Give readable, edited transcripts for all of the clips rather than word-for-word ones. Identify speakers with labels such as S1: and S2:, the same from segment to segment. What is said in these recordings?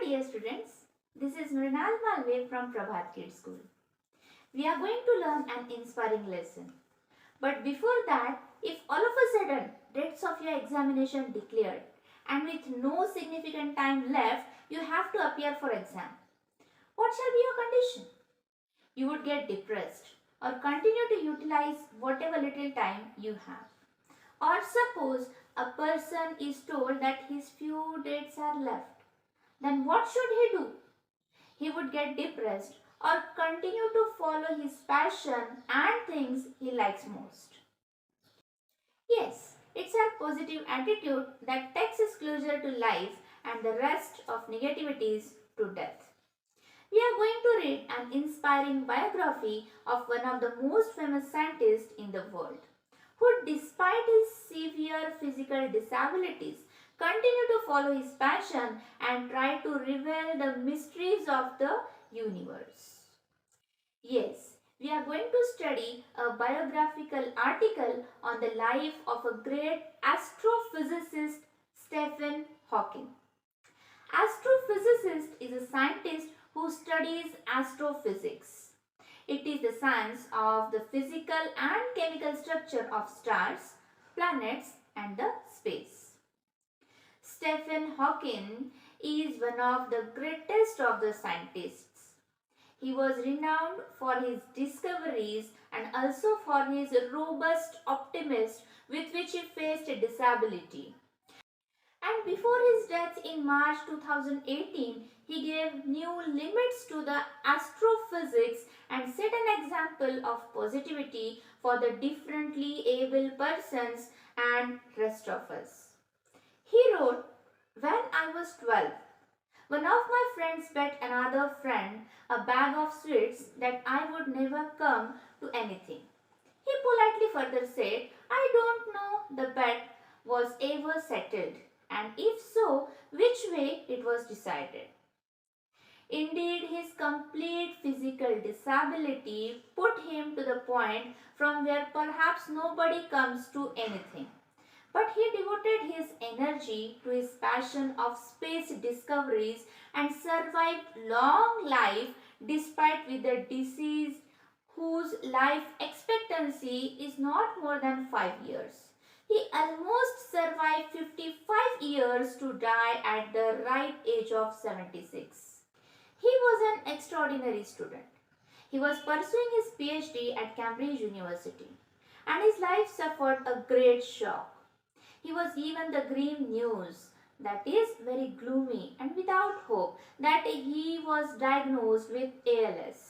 S1: dear students, this is Mrunal Malve from Prabhat Kids School. We are going to learn an inspiring lesson. But before that, if all of a sudden dates of your examination declared and with no significant time left, you have to appear for exam, what shall be your condition? You would get depressed or continue to utilize whatever little time you have. Or suppose a person is told that his few dates are left. Then what should he do? He would get depressed or continue to follow his passion and things he likes most. Yes, it's our positive attitude that takes us closer to life and the rest of negativities to death. We are going to read an inspiring biography of one of the most famous scientists in the world, who despite his severe physical disabilities continue to follow his passion and try to reveal the mysteries of the universe. Yes, we are going to study a biographical article on the life of a great astrophysicist, Stephen Hawking. Astrophysicist is a scientist who studies astrophysics. It is the science of the physical and chemical structure of stars, planets, and the space. Stephen Hawking is one of the greatest of the scientists. He was renowned for his discoveries and also for his robust optimism with which he faced a disability. And before his death in March 2018, he gave new limits to the astrophysics and set an example of positivity for the differently able persons and rest of us. He wrote, "When I was 12, one of my friends bet another friend a bag of sweets that I would never come to anything. He politely further said, I don't know the bet was ever settled, and if so, which way it was decided." Indeed, his complete physical disability put him to the point from where perhaps nobody comes to anything. But he devoted his energy to his passion of space discoveries and survived long life despite with a disease whose life expectancy is not more than 5 years. He almost survived 55 years to die at the ripe age of 76. He was an extraordinary student. He was pursuing his PhD at Cambridge University, and his life suffered a great shock. He was given the grim news, that is very gloomy and without hope, that he was diagnosed with ALS.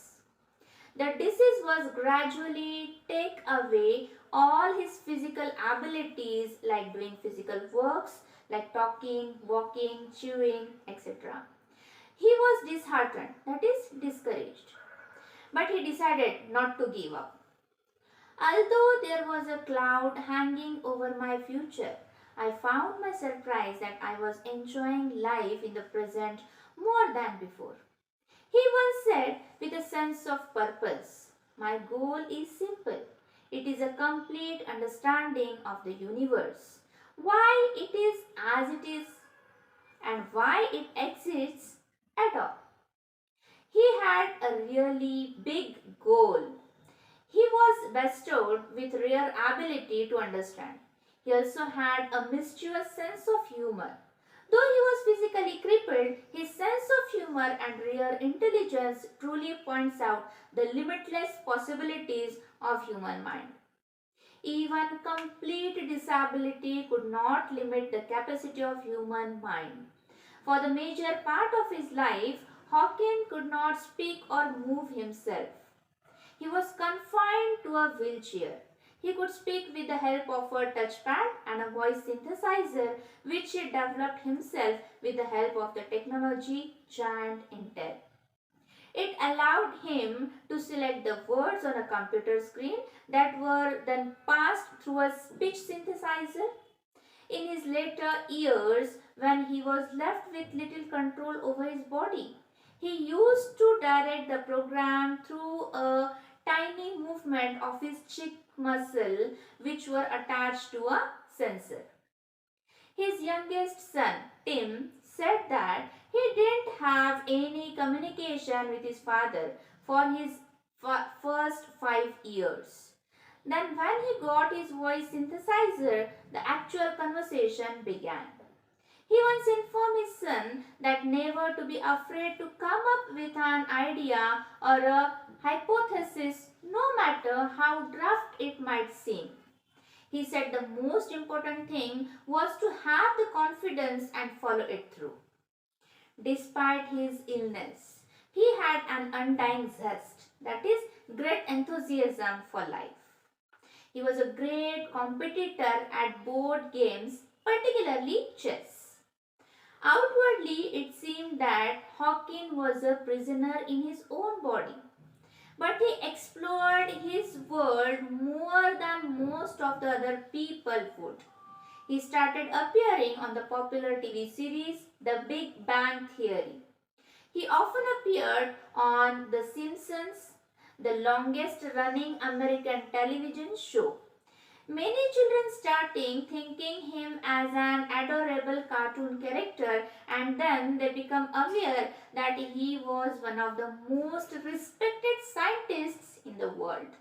S1: The disease was gradually take away all his physical abilities like doing physical works like talking, walking, chewing, etc. He was disheartened, that is discouraged. But he decided not to give up. Although there was a cloud hanging over my future, I found my surprise that I was enjoying life in the present more than before. He once said with a sense of purpose, "My goal is simple. It is a complete understanding of the universe, why it is as it is, and why it exists at all." He had a really big goal. He was bestowed with rare ability to understand. He also had a mischievous sense of humor. Though he was physically crippled, his sense of humor and rare intelligence truly points out the limitless possibilities of human mind. Even complete disability could not limit the capacity of human mind. For the major part of his life, Hawking could not speak or move himself. He was confined to a wheelchair. He could speak with the help of a touchpad and a voice synthesizer, which he developed himself with the help of the technology giant Intel. It allowed him to select the words on a computer screen that were then passed through a speech synthesizer. In his later years, when he was left with little control over his body, he used to direct the program through a tiny movement of his cheek muscle, which were attached to a sensor. His youngest son, Tim, said that he didn't have any communication with his father for his first 5 years. Then, when he got his voice synthesizer, the actual conversation began. He once informed his son that never to be afraid to come up with an idea or a hypothesis, no matter how daft it might seem. He said the most important thing was to have the confidence and follow it through. Despite his illness, he had an undying zest, that is, great enthusiasm for life. He was a great competitor at board games, particularly chess. Outwardly, it seemed that Hawking was a prisoner in his own body, but he explored his world more than most of the other people would. He started appearing on the popular TV series The Big Bang Theory. He often appeared on The Simpsons, the longest running American television show. Many children starting thinking him as an adorable cartoon character, and then they become aware that he was one of the most respected scientists in the world.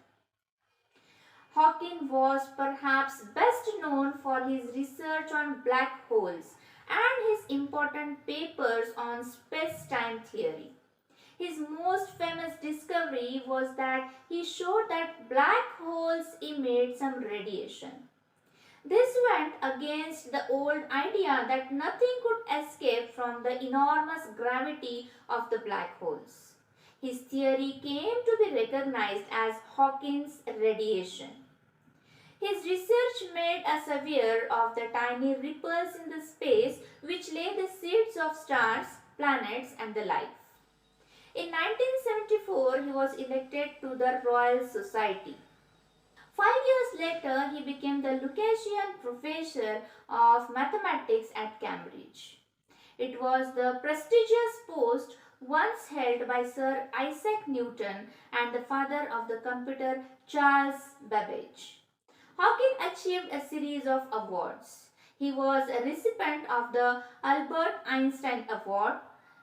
S1: Hawking was perhaps best known for his research on black holes and his important papers on space-time theory. His most famous discovery was that he showed that black holes emit some radiation. This went against the old idea that nothing could escape from the enormous gravity of the black holes. His theory came to be recognized as Hawking's radiation. His research made us aware of the tiny ripples in the space which lay the seeds of stars, planets, and the life. In 1974, he was elected to the Royal Society. 5 years later, he became the Lucasian Professor of Mathematics at Cambridge. It was the prestigious post once held by Sir Isaac Newton and the father of the computer Charles Babbage. Hawking achieved a series of awards. He was a recipient of the Albert Einstein Award,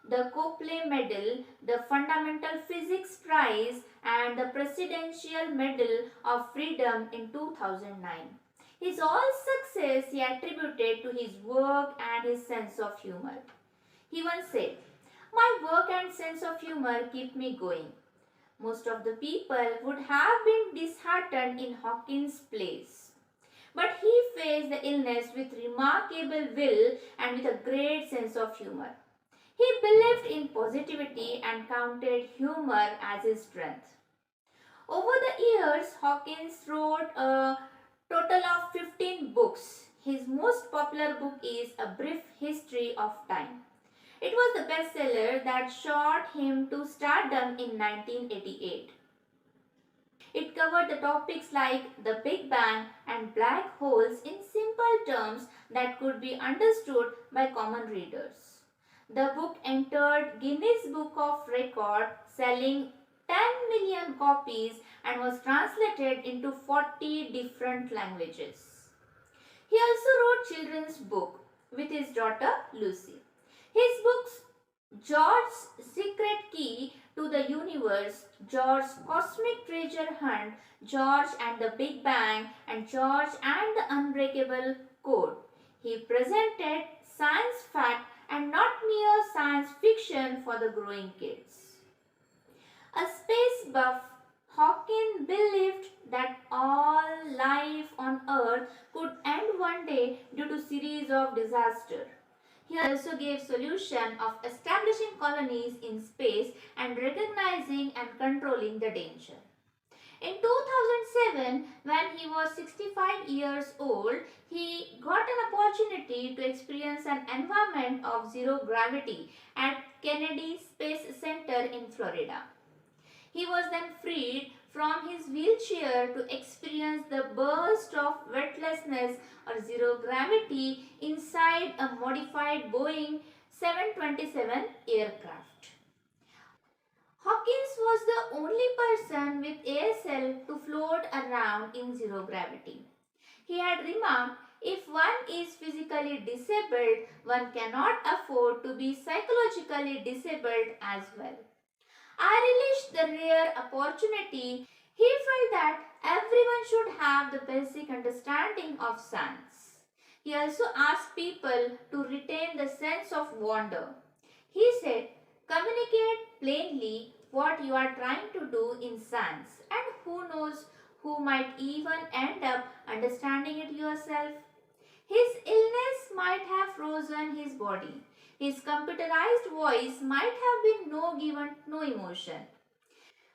S1: the Copley Medal, the Fundamental Physics Prize, and the Presidential Medal of Freedom in 2009. His all success he attributed to his work and his sense of humor. He once said, "My work and sense of humor keep me going." Most of the people would have been disheartened in Hawking's place. But he faced the illness with remarkable will and with a great sense of humor. He believed in positivity and counted humor as his strength. Over the years, Hawkins wrote a total of 15 books. His most popular book is A Brief History of Time. It was the bestseller that shot him to stardom in 1988. It covered the topics like the Big Bang and black holes in simple terms that could be understood by common readers. The book entered Guinness Book of Record, selling 10 million copies and was translated into 40 different languages. He also wrote children's book with his daughter Lucy. His books George's Secret Key to the Universe, George's Cosmic Treasure Hunt, George and the Big Bang, and George and the Unbreakable Code. He presented science fact and not mere science fiction for the growing kids. A space buff, Hawking believed that all life on Earth could end one day due to series of disasters. He also gave solution of establishing colonies in space and recognizing and controlling the danger. In 2007, when he was 65 years old, he got an opportunity to experience an environment of zero gravity at Kennedy Space Center in Florida. He was then freed from his wheelchair to experience the burst of weightlessness or zero gravity inside a modified Boeing 727 aircraft. Hawkins was the only person with ASL to float around in zero gravity. He had remarked, If one is physically disabled, one cannot afford to be psychologically disabled as well. I relished the rare opportunity. He felt that everyone should have the basic understanding of science. He also asked people to retain the sense of wonder. He said, communicate plainly what you are trying to do in science, and who knows, who might even end up understanding it yourself. His illness might have frozen his body. His computerized voice might have been no emotion.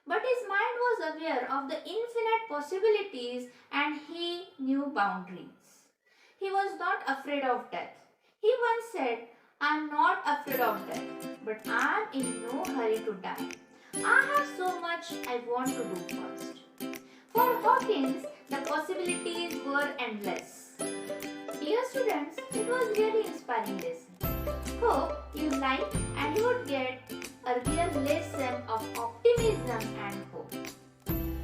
S1: But his mind was aware of the infinite possibilities and he knew boundaries. He was not afraid of death. He once said, I am not afraid of death, but I am in no hurry to die. I have so much I want to do first. For Hawkins, the possibilities were endless. Dear students, it was really inspiring lesson. Hope you liked and you would get a real lesson of optimism and hope.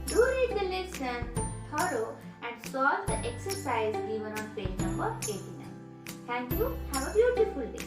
S1: Do read the lesson thorough and solve the exercise given on page number 89. Thank you. Have a beautiful day.